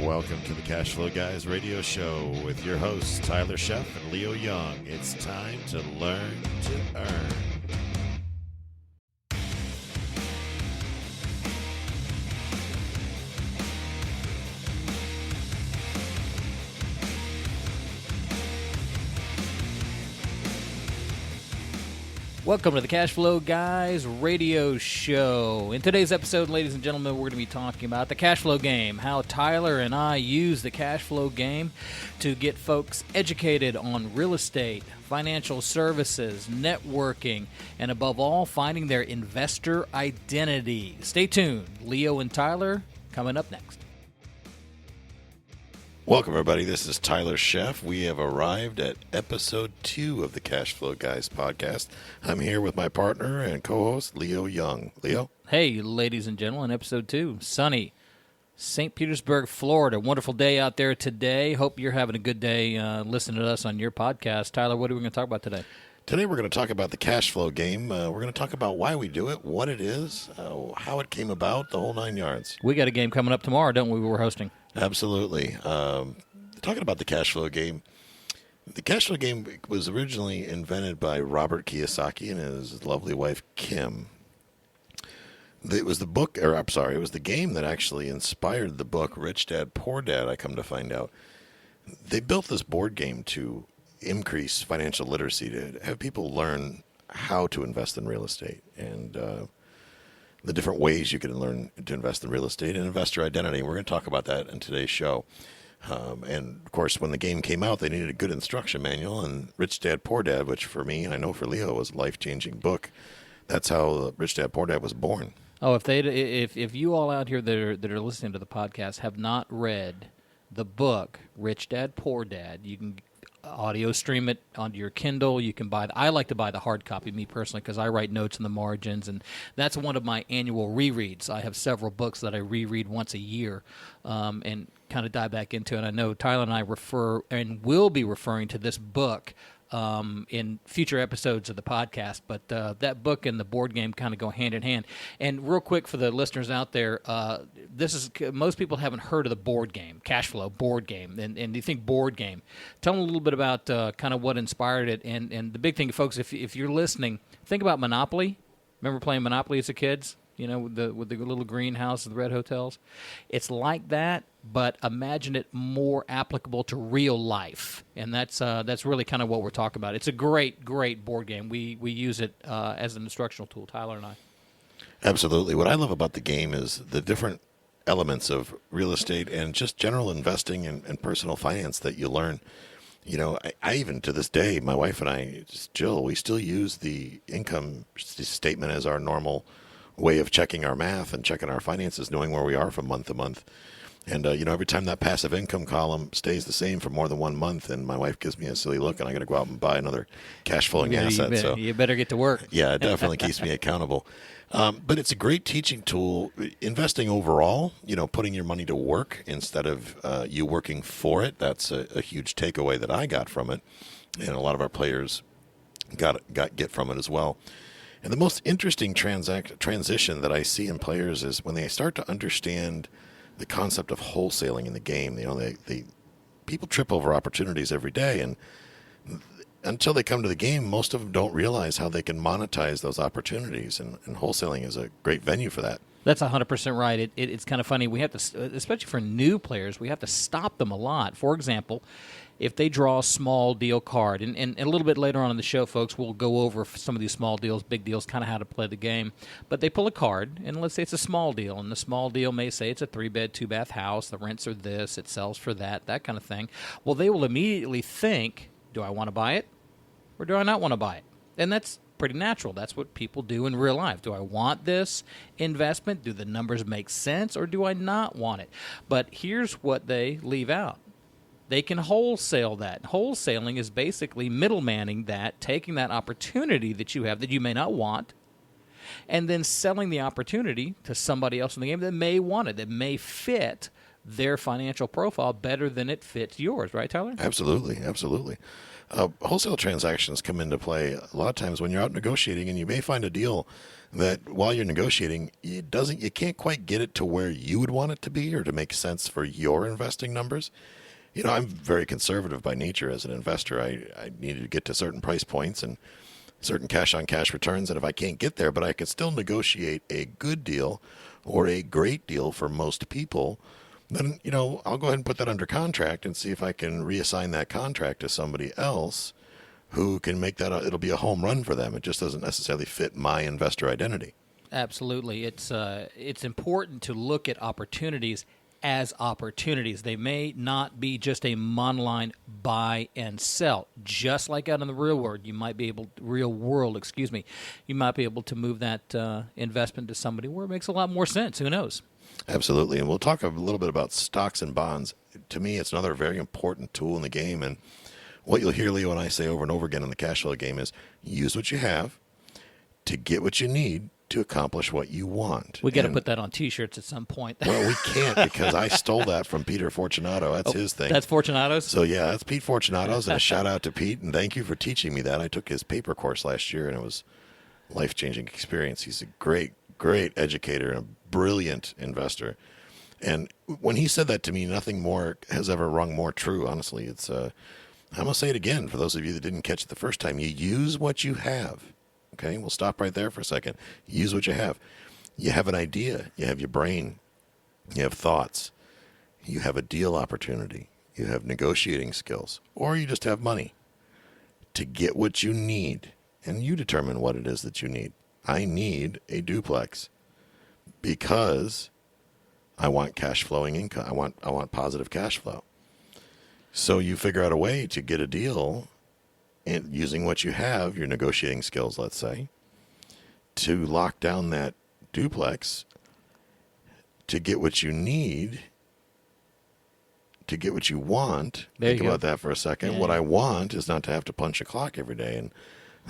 Welcome to the CashFlow Guys radio show with your hosts, Tyler Sheff and Leo Young. It's time to learn to earn. Welcome to the CashFlow Guys radio show. In today's episode, ladies and gentlemen, we're going to be talking about the CashFlow game, how Tyler and I use the CashFlow game to get folks educated on real estate, financial services, networking, and above all, finding their investor identity. Stay tuned. Leo and Tyler coming up next. Welcome, everybody. This is Tyler Sheff. We have arrived at episode 2 of the CashFlow Guys podcast. I'm here with my partner and co-host, Leo Young. Leo? Hey, ladies and gentlemen, episode 2, sunny St. Petersburg, Florida. Wonderful day out there today. Hope you're having a good day listening to us on your podcast. Tyler, what are we going to talk about today? Today we're going to talk about the CashFlow game. We're going to talk about why we do it, what it is, how it came about, the whole 9 yards. We got a game coming up tomorrow, don't we? We're hosting. Absolutely. Talking about the CashFlow game, the CashFlow game was originally invented by Robert Kiyosaki and his lovely wife, Kim. It was the game that actually inspired the book Rich Dad, Poor Dad, I come to find out. They built this board game to increase financial literacy, to have people learn how to invest in real estate and the different ways you can learn to invest in real estate and investor identity. We're going to talk about that in today's show. And, of course, when the game came out, they needed a good instruction manual, and Rich Dad, Poor Dad, which for me, I know for Leo, was a life-changing book. That's how Rich Dad, Poor Dad was born. Oh, if you all out here that are listening to the podcast have not read the book Rich Dad, Poor Dad, you can audio stream it onto your Kindle. You can buy I like to buy the hard copy, me personally, because I write notes in the margins, and that's one of my annual rereads. I have several books that I reread once a year and kind of dive back into it. I know Tyler and I refer and will be referring to this book in future episodes of the podcast, but that book and the board game kind of go hand in hand. And real quick for the listeners out there, most people haven't heard of the board game, CashFlow board game, and you think board game. Tell them a little bit about kind of what inspired it, and the big thing, folks, if you're listening, think about Monopoly. Remember playing Monopoly as a kids? You know, with the little greenhouse and the red hotels? It's like that, but imagine it more applicable to real life. And that's really kind of what we're talking about. It's a great, great board game. We use it as an instructional tool, Tyler and I. Absolutely. What I love about the game is the different elements of real estate and just general investing and personal finance that you learn. You know, I even to this day, my wife and I, Jill, we still use the income statement as our normal way of checking our math and checking our finances, knowing where we are from month to month. And, every time that passive income column stays the same for more than 1 month, and my wife gives me a silly look, and I got to go out and buy another cash flowing asset. You better get to work. Yeah, it definitely keeps me accountable. But it's a great teaching tool. Investing overall, putting your money to work instead of you working for it. That's a huge takeaway that I got from it. And a lot of our players get from it as well. And the most interesting transition that I see in players is when they start to understand the concept of wholesaling in the game. People trip over opportunities every day, and until they come to the game, most of them don't realize how they can monetize those opportunities, and wholesaling is a great venue for that. That's 100% right. It's kind of funny. We have to, especially for new players, we have to stop them a lot. For example, if they draw a small deal card, and a little bit later on in the show, folks, we'll go over some of these small deals, big deals, kind of how to play the game. But they pull a card, and let's say it's a small deal, and the small deal may say it's a 3-bed, 2-bath house, the rents are this, it sells for that kind of thing. Well, they will immediately think, do I want to buy it, or do I not want to buy it? And that's pretty natural. That's what people do in real life. Do I want this investment? Do the numbers make sense, or do I not want it? But here's what they leave out. They can wholesale that. Wholesaling is basically middlemaning that, taking that opportunity that you have that you may not want, and then selling the opportunity to somebody else in the game that may want it, that may fit their financial profile better than it fits yours. Right, Tyler? Absolutely, absolutely. Wholesale transactions come into play a lot of times when you're out negotiating, and you may find a deal that while you're negotiating, you can't quite get it to where you would want it to be or to make sense for your investing numbers. I'm very conservative by nature as an investor. I needed to get to certain price points and certain cash-on-cash returns, and if I can't get there, but I can still negotiate a good deal or a great deal for most people, then, I'll go ahead and put that under contract and see if I can reassign that contract to somebody else who can make that, it'll be a home run for them. It just doesn't necessarily fit my investor identity. Absolutely. It's important to look at opportunities as opportunities. They may not be just a monoline buy and sell. Just like out in the real world, you might be able to move that investment to somebody where it makes a lot more sense. Who knows? Absolutely. And we'll talk a little bit about stocks and bonds. To me, it's another very important tool in the game. And what you'll hear Leo and I say over and over again in the cash flow game is use what you have to get what you need to accomplish what you want. We got to put that on T-shirts at some point. Well, we can't because I stole that from Peter Fortunato. That's his thing. That's Fortunato's? So, yeah, that's Pete Fortunato's. And a shout out to Pete. And thank you for teaching me that. I took his paper course last year, and it was a life-changing experience. He's a great educator and a brilliant investor. And when he said that to me, nothing more has ever rung more true, honestly. It's I'm going to say it again for those of you that didn't catch it the first time. You use what you have. Okay, we'll stop right there for a second. Use what you have. You have an idea. You have your brain. You have thoughts. You have a deal opportunity. You have negotiating skills. Or you just have money to get what you need. And you determine what it is that you need. I need a duplex because I want cash flowing income. I want positive cash flow. So you figure out a way to get a deal and using what you have, your negotiating skills, let's say, to lock down that duplex to get what you need, to get what you want. Think about that for a second. Yeah. What I want is not to have to punch a clock every day.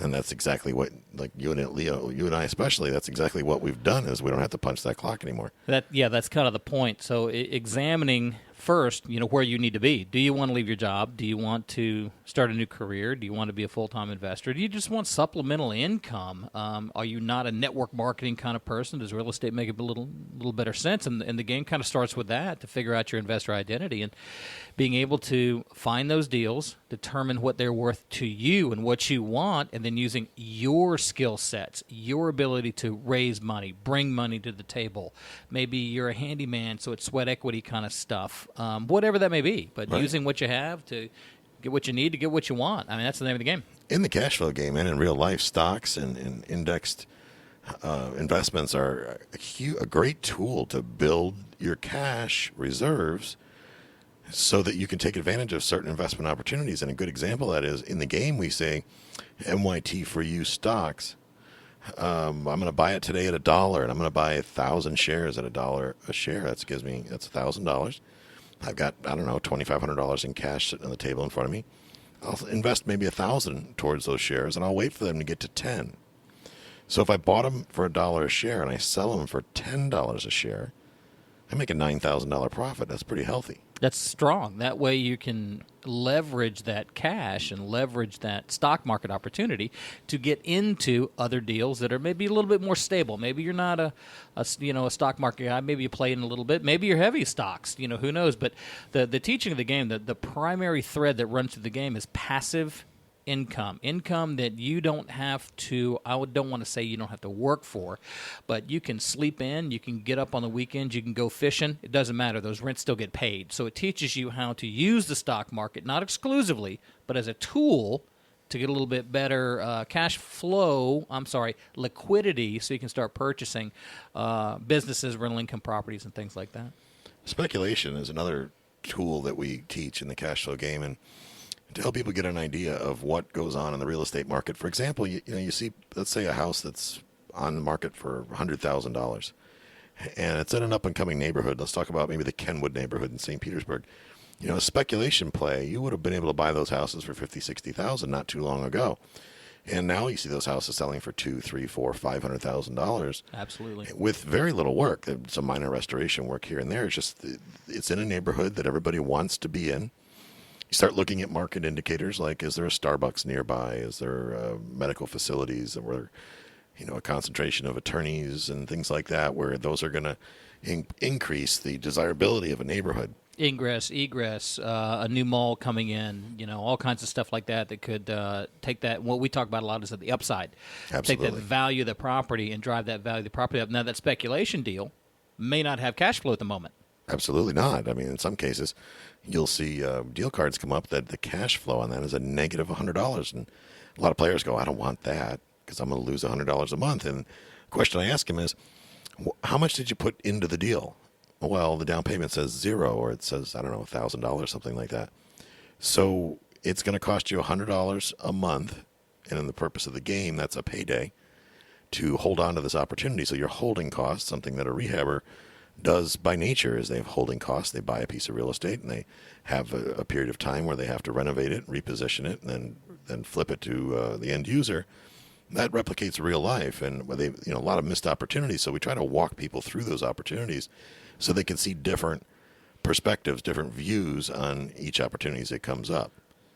And that's exactly what, like you and Leo, you and I especially, that's exactly what we've done is we don't have to punch that clock anymore. That's kind of the point. So examining first, where you need to be. Do you want to leave your job? Do you want to start a new career? Do you want to be a full-time investor? Do you just want supplemental income? Are you not a network marketing kind of person? Does real estate make a little better sense? And the game kind of starts with that to figure out your investor identity and being able to find those deals, determine what they're worth to you and what you want, and then using your skill sets, your ability to raise money, bring money to the table. Maybe you're a handyman, so it's sweat equity kind of stuff. Whatever that may be, but right. Using what you have to get what you need to get what you want. I mean, that's the name of the game. In the cash flow game and in real life, stocks and indexed investments are a great tool to build your cash reserves so that you can take advantage of certain investment opportunities. And a good example of that is in the game we say MYT for you stocks. I'm going to buy it today at $1, and I'm going to buy 1,000 shares at $1 a share. That's $1,000. I've got, $2,500 in cash sitting on the table in front of me. I'll invest maybe 1,000 towards those shares, and I'll wait for them to get to 10. So if I bought them for $1 a share and I sell them for $10 a share, I make a $9,000 profit. That's pretty healthy. That's strong. That way you can leverage that cash and leverage that stock market opportunity to get into other deals that are maybe a little bit more stable. Maybe you're not a stock market guy. Maybe you play in a little bit. Maybe you're heavy stocks. Who knows? But the teaching of the game, the primary thread that runs through the game is passive income that you don't have to, don't want to say you don't have to work for, but you can sleep in, you can get up on the weekends, you can go fishing. It doesn't matter. Those rents still get paid. So it teaches you how to use the stock market, not exclusively, but as a tool to get a little bit better liquidity so you can start purchasing businesses, rental income properties, and things like that. Speculation is another tool that we teach in the cash flow game, and to help people get an idea of what goes on in the real estate market. For example, you see, let's say a house that's on the market for $100,000, and it's in an up-and-coming neighborhood. Let's talk about maybe the Kenwood neighborhood in St. Petersburg. A speculation play, you would have been able to buy those houses for $50,000, $60,000 not too long ago. And now you see those houses selling for $200,000, $300,000, $400,000, $500,000. Absolutely. With very little work. Some minor restoration work here and there. It's in a neighborhood that everybody wants to be in. start looking at market indicators like, is there a Starbucks nearby? Is there medical facilities where, a concentration of attorneys and things like that, where those are going to increase the desirability of a neighborhood. Ingress, egress, a new mall coming in, all kinds of stuff like that could take that. What we talk about a lot is at the upside. Absolutely. Take that value of the property and drive that value of the property up. Now, that speculation deal may not have cash flow at the moment. Absolutely not. I mean, in some cases, you'll see deal cards come up that the cash flow on that is a negative $100. And a lot of players go, I don't want that because I'm going to lose $100 a month. And the question I ask him is, how much did you put into the deal? Well, the down payment says 0, or it says, I don't know, $1,000, something like that. So it's going to cost you $100 a month. And in the purpose of the game, that's a payday to hold on to this opportunity. So your holding costs, something that a rehabber does by nature, is they have holding costs. They buy a piece of real estate and they have a period of time where they have to renovate it, reposition it, and then flip it to the end user. That replicates real life, and they, a lot of missed opportunities. So we try to walk people through those opportunities so they can see different perspectives, different views on each opportunity as it comes up.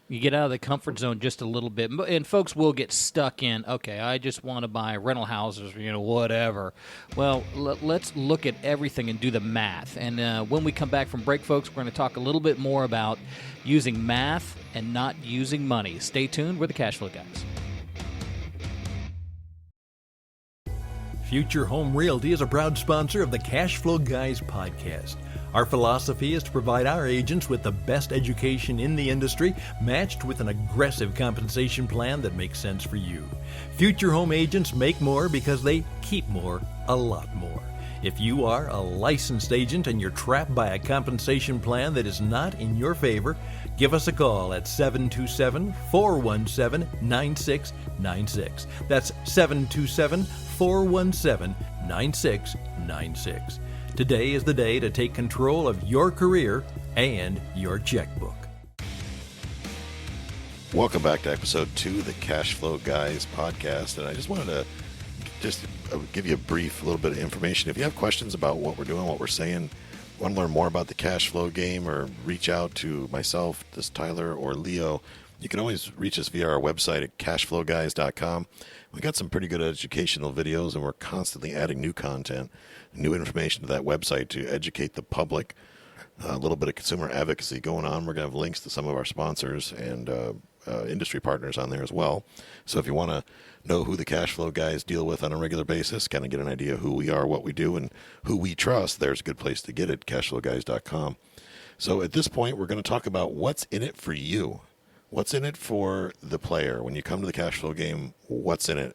You get out of the comfort zone just a little bit, and folks will get stuck in, okay, I just want to buy rental houses, whatever. Well, let's look at everything and do the math. And when we come back from break, folks, we're going to talk a little bit more about using math and not using money. Stay tuned. We're the CashFlow Guys. Future Home Realty is a proud sponsor of the CashFlow Guys podcast. Our philosophy is to provide our agents with the best education in the industry, matched with an aggressive compensation plan that makes sense for you. Future home agents make more because they keep more, a lot more. If you are a licensed agent and you're trapped by a compensation plan that is not in your favor, give us a call at 727-417-9696. That's 727-417-9696. Today is the day to take control of your career and your checkbook. Welcome back to episode 2 of the CashFlow Guys podcast. And I just wanted to give you a little bit of information. If you have questions about what we're doing, what we're saying, want to learn more about the CashFlow game, or reach out to myself, this Tyler, or Leo, you can always reach us via our website at CashFlowGuys.com. We got some pretty good educational videos, and we're constantly adding new content, new information to that website to educate the public. A little bit of consumer advocacy going on. We're going to have links to some of our sponsors and industry partners on there as well. So if you want to know who the CashFlow Guys deal with on a regular basis, kind of get an idea of who we are, what we do, and who we trust, there's a good place to get it, CashFlowGuys.com. So at this point, we're going to talk about what's in it for you. What's in it for the player? When you come to the CashFlow game, what's in it?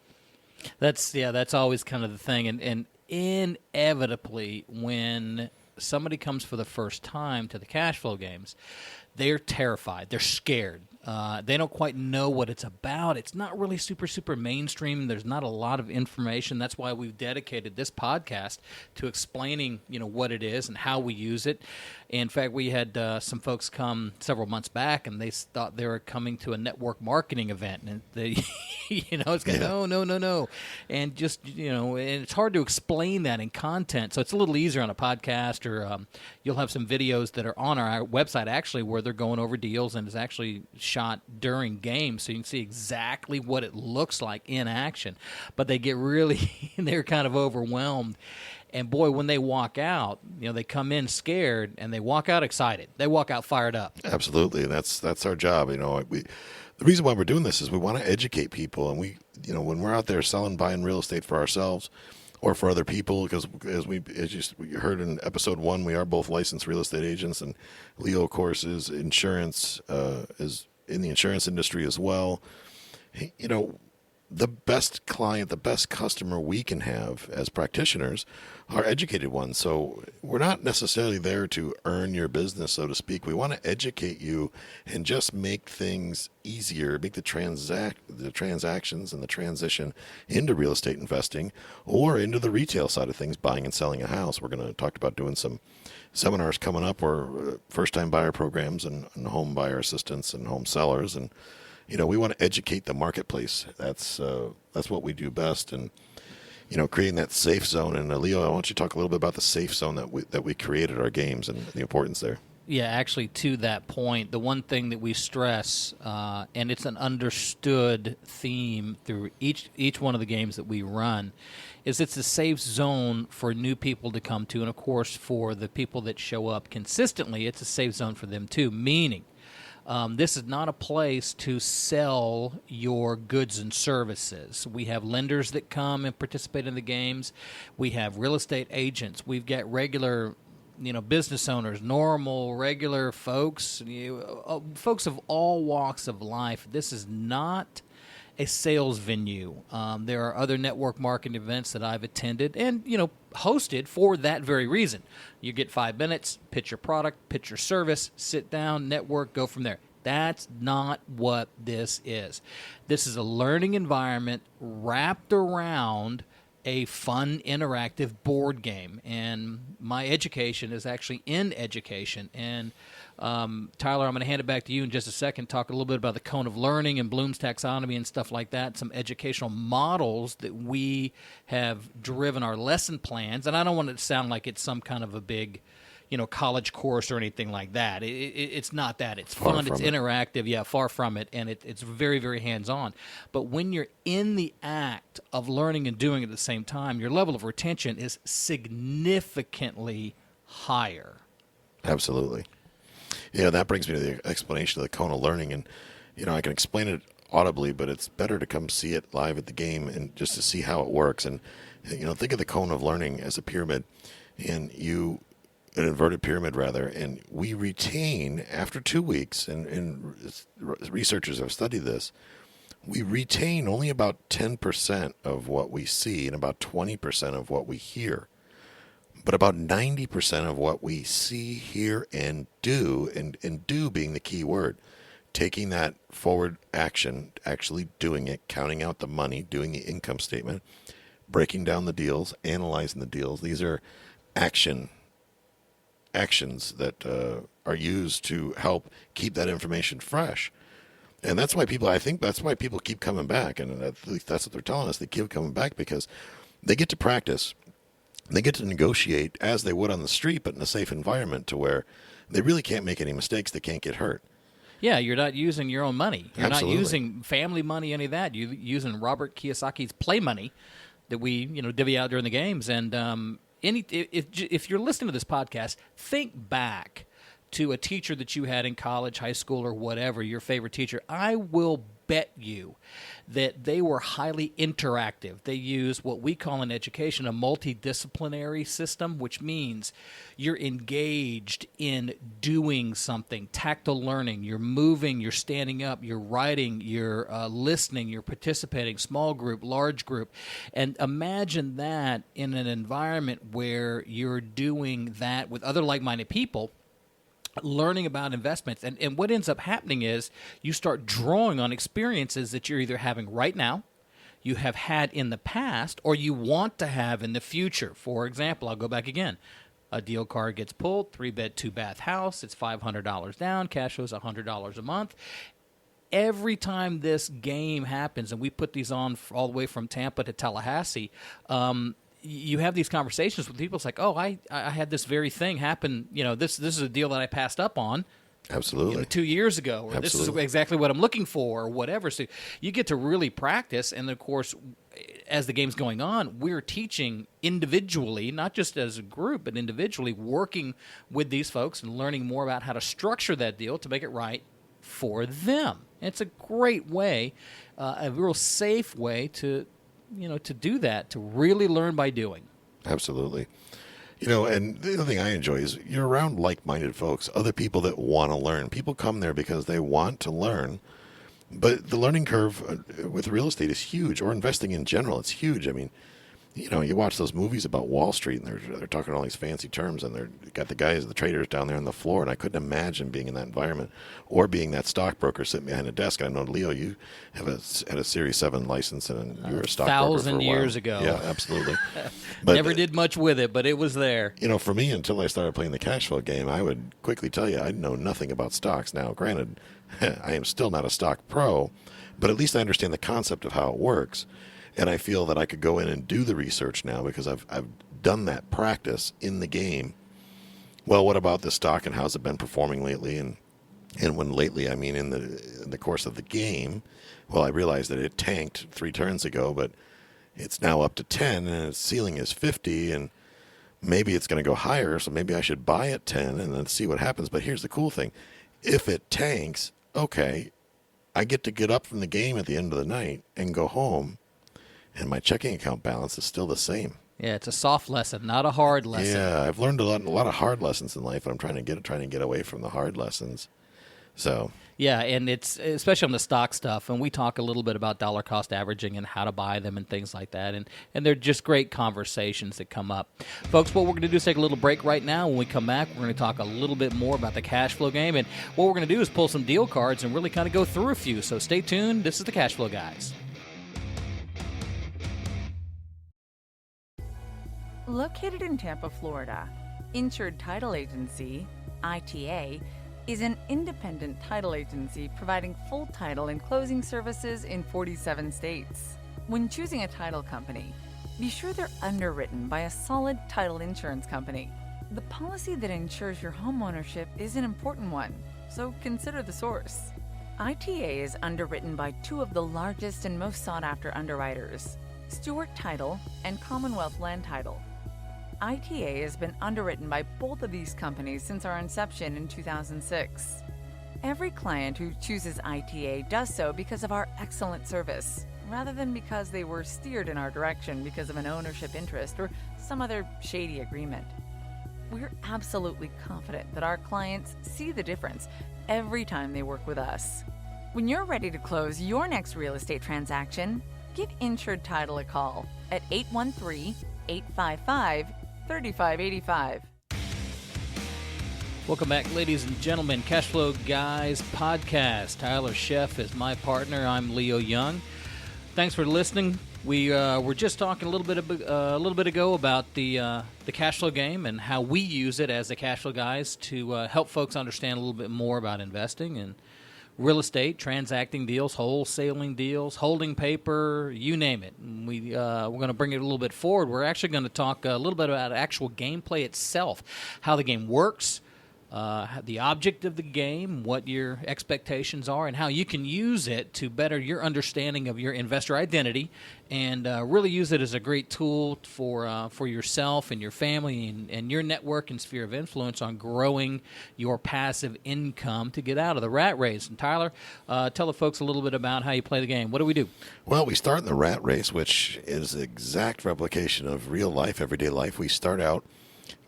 That's always kind of the thing. And inevitably, when somebody comes for the first time to the CashFlow games, they're terrified. They're scared. They don't quite know what it's about. It's not really super mainstream. There's not a lot of information. That's why we've dedicated this podcast to explaining, what it is and how we use it. In fact, we had some folks come several months back, and they thought they were coming to a network marketing event, and they, it's going, no, and just, and it's hard to explain that in content. So it's a little easier on a podcast, or you'll have some videos that are on our website actually where they're going over deals, and it's actually shot during games, so you can see exactly what it looks like in action. But they get really, they're kind of overwhelmed. And boy, when they walk out, they come in scared and they walk out excited. They walk out fired up. Absolutely. That's our job. The reason why we're doing this is we want to educate people. And we, when we're out there buying real estate for ourselves or for other people, because as you heard in episode 1, we are both licensed real estate agents, and Leo, of course, is is in the insurance industry as well. The best client, the best customer we can have as practitioners are educated ones. So we're not necessarily there to earn your business, so to speak. We want to educate you and just make things easier, make the transactions and the transition into real estate investing or into the retail side of things, buying and selling a house. We're going to talk about doing some seminars coming up, or first-time buyer programs and home buyer assistance and home sellers. And we want to educate the marketplace. That's what we do best, and creating that safe zone. And Leo, I want you to talk a little bit about the safe zone that we created our games and the importance there. Yeah, actually, to that point, the one thing that we stress, and it's an understood theme through each one of the games that we run, is it's a safe zone for new people to come to, and of course, for the people that show up consistently, it's a safe zone for them too. Meaning, this is not a place to sell your goods and services. We have lenders that come and participate in the games. We have real estate agents. We've got regular business owners, normal, regular folks, folks of all walks of life. This is not a sales venue. There are other network marketing events that I've attended and, hosted for that very reason. You get 5 minutes, pitch your product, pitch your service, sit down, network, go from there. That's not what this is. This is a learning environment wrapped around a fun, interactive board game. And my education is actually in education. And Tyler, I'm going to hand it back to you in just a second, talk a little bit about the cone of learning and Bloom's taxonomy and stuff like that, some educational models that we have driven our lesson plans. And I don't want it to sound like it's some kind of a big college course or anything like that. It's not that. It's fun. It's interactive. Yeah, far from it. And it's very, very hands-on. But when you're in the act of learning and doing at the same time, your level of retention is significantly higher. Absolutely. Yeah, that brings me to the explanation of the cone of learning. And, I can explain it audibly, but it's better to come see it live at the game and just to see how it works. And, think of the cone of learning as a pyramid. And an inverted pyramid rather, and we retain after 2 weeks, and researchers have studied this, we retain only about 10% of what we see and about 20% of what we hear. But about 90% of what we see, hear, and do, and do being the key word, taking that forward action, actually doing it, counting out the money, doing the income statement, breaking down the deals, analyzing the deals. These are actions that are used to help keep that information fresh. And that's why people keep coming back. And at least that's what they're telling us. They keep coming back because they get to practice. They get to negotiate as they would on the street, but in a safe environment to where they really can't make any mistakes. They can't get hurt. Yeah, you're not using your own money. You're Absolutely. Not using family money, any of that. You're using Robert Kiyosaki's play money that we, divvy out during the games. And if you're listening to this podcast, think back to a teacher that you had in college, high school, or whatever, your favorite teacher. I will bet you that they were highly interactive. They use what we call in education a multidisciplinary system, which means you're engaged in doing something, tactile learning. You're moving, you're standing up, you're writing, you're listening, you're participating, small group, large group. And imagine that in an environment where you're doing that with other like-minded people, learning about investments. And what ends up happening is you start drawing on experiences that you're either having right now, you have had in the past, or you want to have in the future. For example, I'll go back again. A deal card gets pulled, 3-bed, 2-bath house. It's $500 down. Cash flow is $100 a month. Every time this game happens, and we put these on all the way from Tampa to Tallahassee, you have these conversations with people. It's like, oh, I had this very thing happen. This is a deal that I passed up on. Absolutely. 2 years ago, or Absolutely. This is exactly what I'm looking for, or whatever. So you get to really practice. And of course, as the game's going on, we're teaching individually, not just as a group, but individually, working with these folks and learning more about how to structure that deal to make it right for them. And it's a great way, a real safe way to do that, to really learn by doing. Absolutely. And the other thing I enjoy is you're around like-minded folks, other people that want to learn. People come there because they want to learn. But the learning curve with real estate is huge, or investing in general, it's huge. I mean, you watch those movies about Wall Street, and they're talking all these fancy terms, and they've got the guys, the traders down there on the floor, and I couldn't imagine being in that environment or being that stockbroker sitting behind a desk. And I know, Leo, you had a Series 7 license, and you were a stockbroker 1,000 for a years while. ago. Yeah, absolutely. But, never did much with it, but it was there. For me, until I started playing the CashFlow game, I would quickly tell you I know nothing about stocks. Now, granted, I am still not a stock pro, but at least I understand the concept of how it works. And I feel that I could go in and do the research now because I've done that practice in the game. well, what about the stock and how's it been performing lately? And when lately, I mean in the course of the game, well, I realized that it tanked 3 turns ago, but it's now up to 10 and its ceiling is 50, and maybe it's going to go higher, so maybe I should buy at 10 and then see what happens. But here's the cool thing. If it tanks, okay, I get to get up from the game at the end of the night and go home, and my checking account balance is still the same. Yeah, it's a soft lesson, not a hard lesson. Yeah, I've learned a lot of hard lessons in life, and I'm trying to get away from the hard lessons. So Yeah, and it's especially on the stock stuff, and we talk a little bit about dollar cost averaging and how to buy them and things like that, and they're just great conversations that come up. Folks, what we're going to do is take a little break right now. When we come back, we're going to talk a little bit more about the cash flow game, and what we're going to do is pull some deal cards and really kind of go through a few, so stay tuned. This is the Cash Flow Guys. Located in Tampa, Florida, Insured Title Agency, ITA, is an independent title agency providing full title and closing services in 47 states. When choosing a title company, be sure they're underwritten by a solid title insurance company. The policy that ensures your home ownership is an important one, so consider the source. ITA is underwritten by 2 of the largest and most sought-after underwriters, Stewart Title and Commonwealth Land Title. ITA has been underwritten by both of these companies since our inception in 2006. Every client who chooses ITA does so because of our excellent service, rather than because they were steered in our direction because of an ownership interest or some other shady agreement. We're absolutely confident that our clients see the difference every time they work with us. When you're ready to close your next real estate transaction, give Insured Title a call at 813-855-3585. Welcome back, ladies and gentlemen. Cashflow Guys podcast. Tyler Sheff is my partner. I'm Leo Young. Thanks for listening. We were just talking a little bit ago about the Cashflow game and how we use it as the Cashflow Guys to help folks understand a little bit more about investing and real estate, transacting deals, wholesaling deals, holding paper, you name it. And we're going to bring it a little bit forward. We're actually going to talk a little bit about actual gameplay itself, how the game works, the object of the game, what your expectations are, and how you can use it to better your understanding of your investor identity, and really use it as a great tool for yourself and your family and your network and sphere of influence on growing your passive income to get out of the rat race. And Tyler, tell the folks a little bit about how you play the game. What do we do? Well, we start in the rat race, which is the exact replication of real life, everyday life. We start out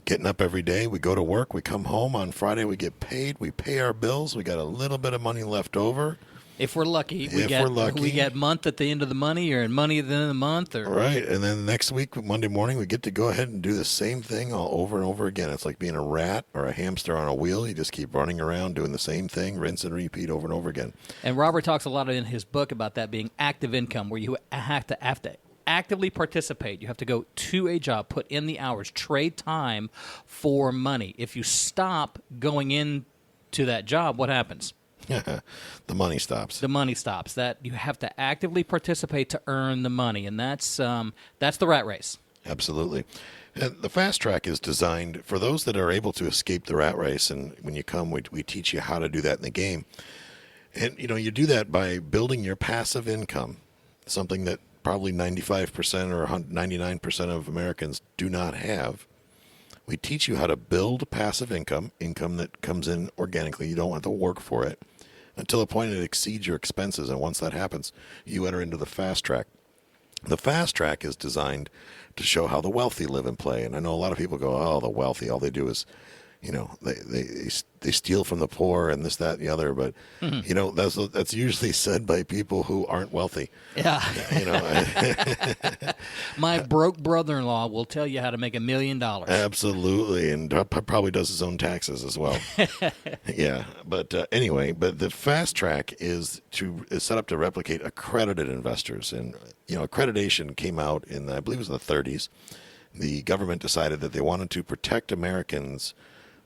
getting up every day, we go to work, we come home on Friday, we get paid, we pay our bills, we got a little bit of money left over. If we're lucky, we get month at the end of the money, or money at the end of the month, or right. And then next week, Monday morning, we get to go ahead and do the same thing all over and over again. It's like being a rat or a hamster on a wheel. You just keep running around doing the same thing, rinse and repeat over and over again. And Robert talks a lot in his book about that being active income, where you have to actively participate. You have to go to a job, put in the hours, trade time for money. If you stop going into that job, what happens? The money stops. The money stops. That you have to actively participate to earn the money, and that's the rat race. Absolutely. And the fast track is designed for those that are able to escape the rat race, and when you come, we teach you how to do that in the game. And you do that by building your passive income, something that probably 95% or 99% of Americans do not have. We teach you how to build passive income that comes in organically. You don't have to work for it until the point it exceeds your expenses. And once that happens, you enter into the fast track. The fast track is designed to show how the wealthy live and play. And I know a lot of people go, oh, the wealthy, all they do is, they steal from the poor and this, that, and the other. But, that's usually said by people who aren't wealthy. Yeah. My broke brother-in-law will tell you how to make $1 million. Absolutely. And probably does his own taxes as well. Yeah. But anyway, the fast track is set up to replicate accredited investors. And, accreditation came out in, I believe it was the 30s. The government decided that they wanted to protect Americans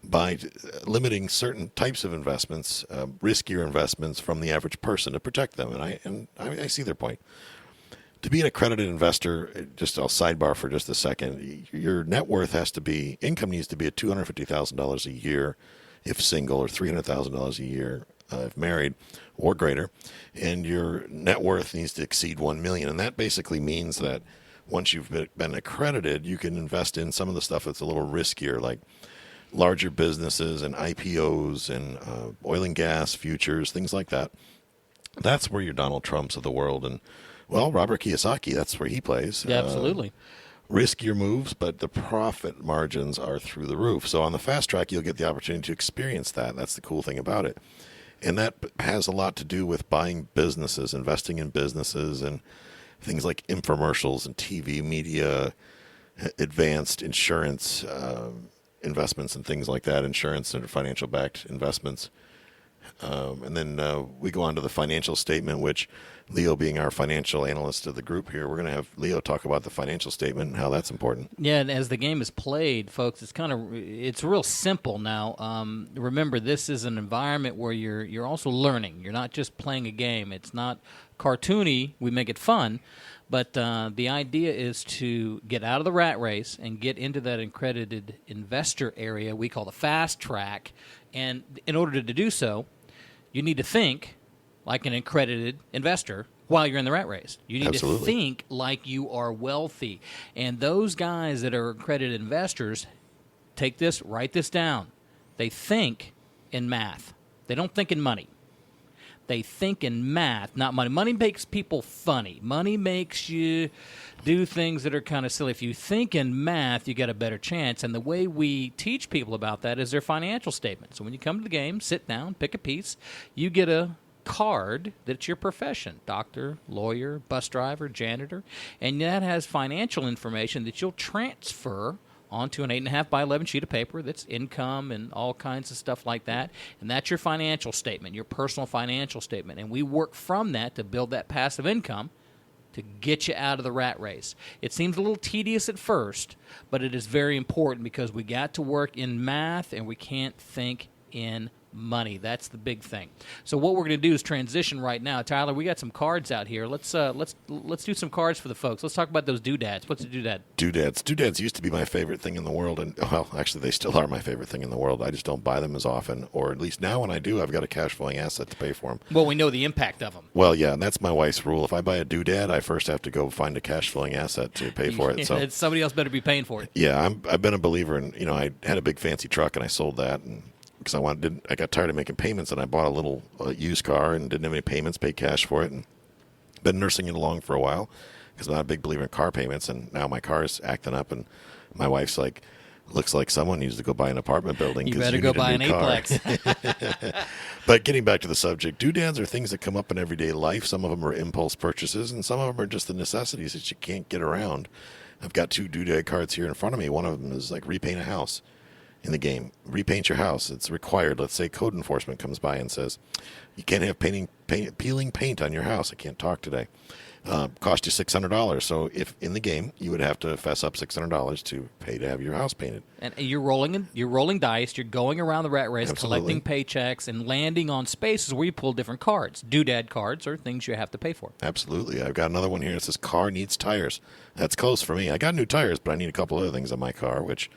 by limiting certain types of investments, riskier investments from the average person, to protect them. And I see their point. To be an accredited investor, I'll sidebar for just a second. Your net worth income needs to be at $250,000 a year if single, or $300,000 a year if married or greater, and your net worth needs to exceed $1 million. And that basically means that once you've been accredited, you can invest in some of the stuff that's a little riskier, like larger businesses and IPOs and oil and gas futures, things like that. That's where your Donald Trumps of the world and, well, Robert Kiyosaki, that's where he plays. Yeah, absolutely. Riskier moves, but the profit margins are through the roof. So on the fast track, you'll get the opportunity to experience that. That's the cool thing about it. And that has a lot to do with buying businesses, investing in businesses, and things like infomercials and TV media, advanced insurance investments and things like that, insurance and financial-backed investments. And then we go on to the financial statement, which Leo, being our financial analyst of the group here, we're going to have Leo talk about the financial statement and how that's important. Yeah, and as the game is played, folks, it's real simple now. Remember, this is an environment where you're also learning. You're not just playing a game. It's not cartoony. We make it fun. But the idea is to get out of the rat race and get into that accredited investor area we call the fast track. And in order to do so, you need to think like an accredited investor while you're in the rat race. You need to think like you are wealthy. And those guys that are accredited investors, write this down. They think in math. They don't think in money. They think in math, not money. Money makes people funny. Money makes you do things that are kind of silly. If you think in math, you get a better chance. And the way we teach people about that is their financial statement. So when you come to the game, sit down, pick a piece. You get a card that's your profession: doctor, lawyer, bus driver, janitor. And that has financial information that you'll transfer onto an 8.5 by 11 sheet of paper that's income and all kinds of stuff like that. And that's your financial statement, your personal financial statement. And we work from that to build that passive income to get you out of the rat race. It seems a little tedious at first, but it is very important because we got to work in math and we can't think in money. That's the big thing. So what we're going to do is transition right now. Tyler, we got some cards out here. Let's do some cards for the folks. Let's talk about those doodads. What's a doodad? Doodads used to be my favorite thing in the world, and well, actually they still are my favorite thing in the world. I just don't buy them as often, or at least now when I do, I've got a cash flowing asset to pay for them. Well, we know the impact of them. Well, yeah, and that's my wife's rule. If I buy a doodad, I first have to go find a cash flowing asset to pay for it. So somebody else better be paying for it. Yeah, I've been a believer in, I had a big fancy truck and I sold that, and because I got tired of making payments, and I bought a little used car and didn't have any payments, paid cash for it, and been nursing it along for a while because I'm not a big believer in car payments. And now my car is acting up, and my wife's like, looks like someone needs to go buy an apartment building. You better go buy an Aplex. But getting back to the subject, doodads are things that come up in everyday life. Some of them are impulse purchases, and some of them are just the necessities that you can't get around. I've got 2 doodad cards here in front of me. One of them is like repaint a house. In the game, repaint your house. It's required. Let's say code enforcement comes by and says, you can't have peeling paint on your house. I can't talk today. Cost you $600. So if in the game, you would have to fess up $600 to pay to have your house painted. And you're rolling dice. You're going around the rat race, Absolutely. collecting paychecks, and landing on spaces where you pull different cards. Doodad cards are things you have to pay for. Absolutely. I've got another one here that says car needs tires. That's close for me. I got new tires, but I need a couple other things on my car, which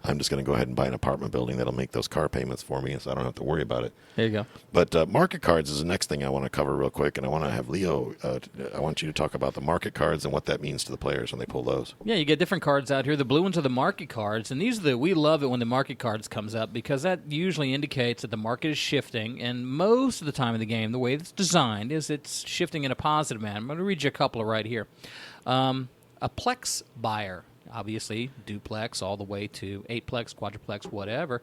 I'm just going to go ahead and buy an apartment building that'll make those car payments for me, so I don't have to worry about it. There you go. But market cards is the next thing I want to cover real quick, and I want to have Leo, I want you to talk about the market cards and what that means to the players when they pull those. Yeah, you get different cards out here. The blue ones are the market cards, and we love it when the market cards comes up because that usually indicates that the market is shifting, and most of the time in the game, the way it's designed is it's shifting in a positive manner. I'm going to read you a couple right here. A Plex buyer. Obviously, duplex all the way to 8plex, quadruplex, whatever.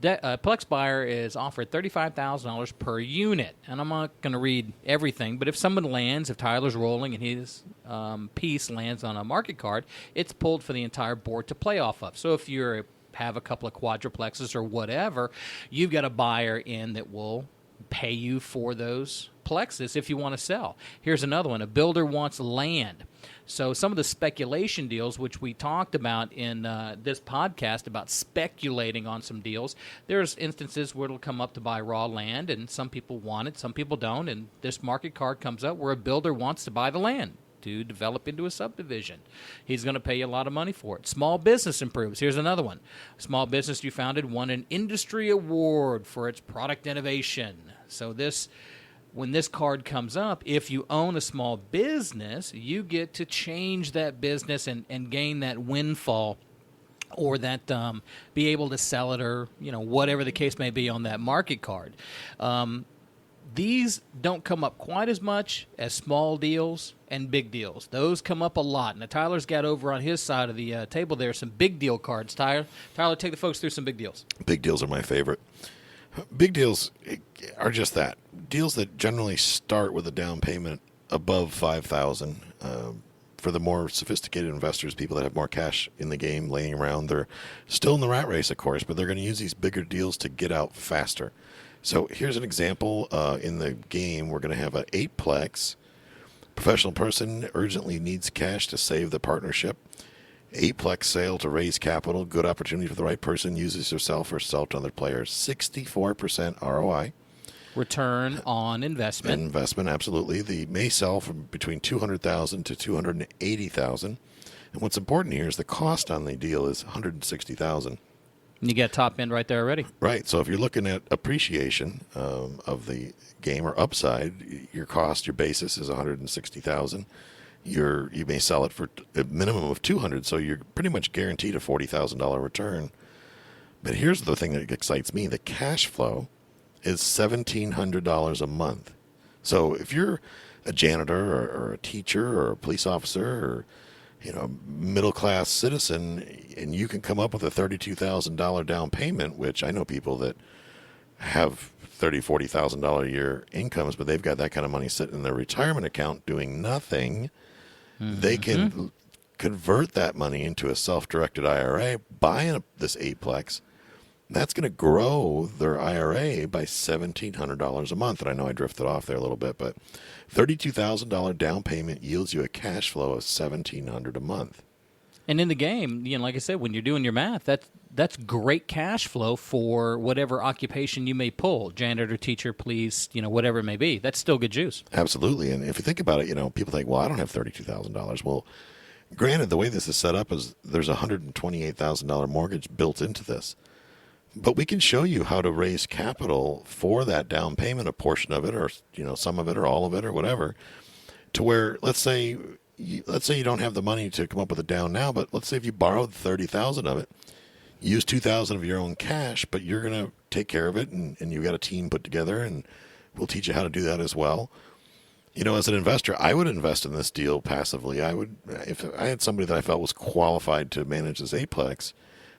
Plex buyer is offered $35,000 per unit. And I'm not going to read everything, but if someone lands, if Tyler's rolling and his piece lands on a market card, it's pulled for the entire board to play off of. So if you have a couple of quadruplexes or whatever, you've got a buyer in that will pay you for those plexes if you want to sell. Here's another one. A builder wants land. So some of the speculation deals, which we talked about in this podcast about speculating on some deals, there's instances where it'll come up to buy raw land, and some people want it, some people don't, and this market card comes up where a builder wants to buy the land. to develop into a subdivision. He's going to pay you a lot of money for it. Small business improves. Here's another one. Small business you founded won an industry award for its product innovation. So when this card comes up, if you own a small business, you get to change that business and gain that windfall, or that be able to sell it, or whatever the case may be on that market card. These don't come up quite as much as small deals and big deals. Those come up a lot. Now, Tyler's got over on his side of the table there some big deal cards. Tyler, take the folks through some big deals. Big deals are my favorite. Big deals are just that. Deals that generally start with a down payment above $5,000. For the more sophisticated investors, people that have more cash in the game laying around, they're still in the rat race, of course, but they're going to use these bigger deals to get out faster. So here's an example. In the game, we're going to have an 8-plex. Professional person urgently needs cash to save the partnership. 8-plex sale to raise capital. Good opportunity for the right person. Uses yourself or sell to other players. 64% ROI. Return on investment. Investment, absolutely. The may sell from between $200,000 to $280,000. And what's important here is the cost on the deal is $160,000. You get top end right there already. Right. So if you're looking at appreciation of the game or upside, your cost, your basis is $160,000. You may sell it for a minimum of $200,000, so you're pretty much guaranteed a $40,000 return. But here's the thing that excites me: the cash flow is $1,700 a month. So if you're a janitor or a teacher or a police officer or middle class citizen, and you can come up with a $32,000 down payment, which I know people that have $30,000-$40,000 a year incomes, but they've got that kind of money sitting in their retirement account doing nothing. Mm-hmm. They can convert that money into a self-directed IRA, buy this 8-plex. That's going to grow their IRA by $1,700 a month. And I know I drifted off there a little bit, but $32,000 down payment yields you a cash flow of $1,700 a month. And in the game, like I said, when you're doing your math, that's great cash flow for whatever occupation you may pull: janitor, teacher, police, whatever it may be. That's still good juice. Absolutely. And if you think about it, people think, well, I don't have $32,000. Well, granted, the way this is set up is there's a $128,000 mortgage built into this. But we can show you how to raise capital for that down payment, a portion of it, or some of it, or all of it, or whatever, to where let's say you don't have the money to come up with a down now, but let's say if you borrowed $30,000 of it, use $2,000 of your own cash, but you're going to take care of it, and you've got a team put together, and we'll teach you how to do that as well. As an investor, I would invest in this deal passively. I would, if I had somebody that I felt was qualified to manage this 8-plex.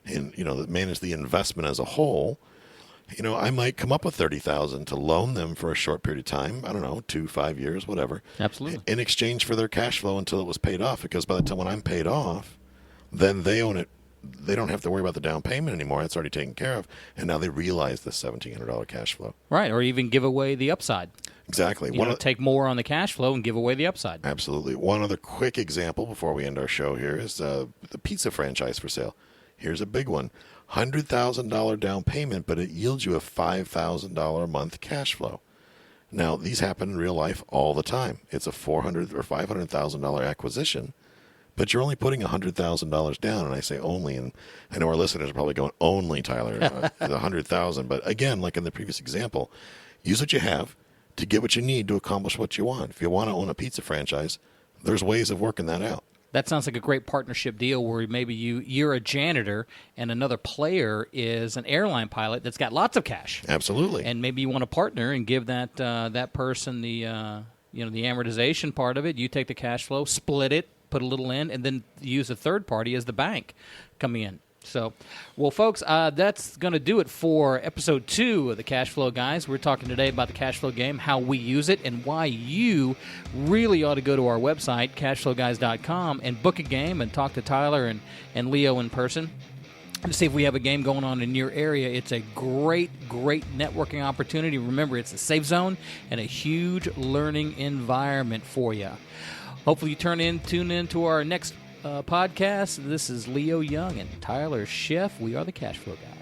And that manage the investment as a whole, I might come up with $30,000 to loan them for a short period of time. I don't know, 2-5 years, whatever. Absolutely. In exchange for their cash flow until it was paid off. Because by the time when I'm paid off, then they own it. They don't have to worry about the down payment anymore. It's already taken care of, and now they realize the $1,700 cash flow. Right, or even give away the upside. Exactly. Take more on the cash flow and give away the upside. Absolutely. One other quick example before we end our show here is the pizza franchise for sale. Here's a big one. $100,000 down payment, but it yields you a $5,000 a month cash flow. Now, these happen in real life all the time. It's a $400,000 or $500,000 acquisition, but you're only putting $100,000 down. And I say only, and I know our listeners are probably going, only, Tyler, $100,000. But again, like in the previous example, use what you have to get what you need to accomplish what you want. If you want to own a pizza franchise, there's ways of working that out. That sounds like a great partnership deal where maybe you're a janitor and another player is an airline pilot that's got lots of cash. Absolutely. And maybe you want to partner and give that person the the amortization part of it. You take the cash flow, split it, put a little in, and then use a third party as the bank coming in. So, well, folks, that's going to do it for episode 2 of the CashFlow Guys. We're talking today about the CashFlow game, how we use it, and why you really ought to go to our website, CashFlowGuys.com, and book a game and talk to Tyler and Leo in person to see if we have a game going on in your area. It's a great networking opportunity. Remember, it's a safe zone and a huge learning environment for you. Hopefully you tune in to our next podcast. This is Leo Young and Tyler Sheff. We are the CashFlow Guys.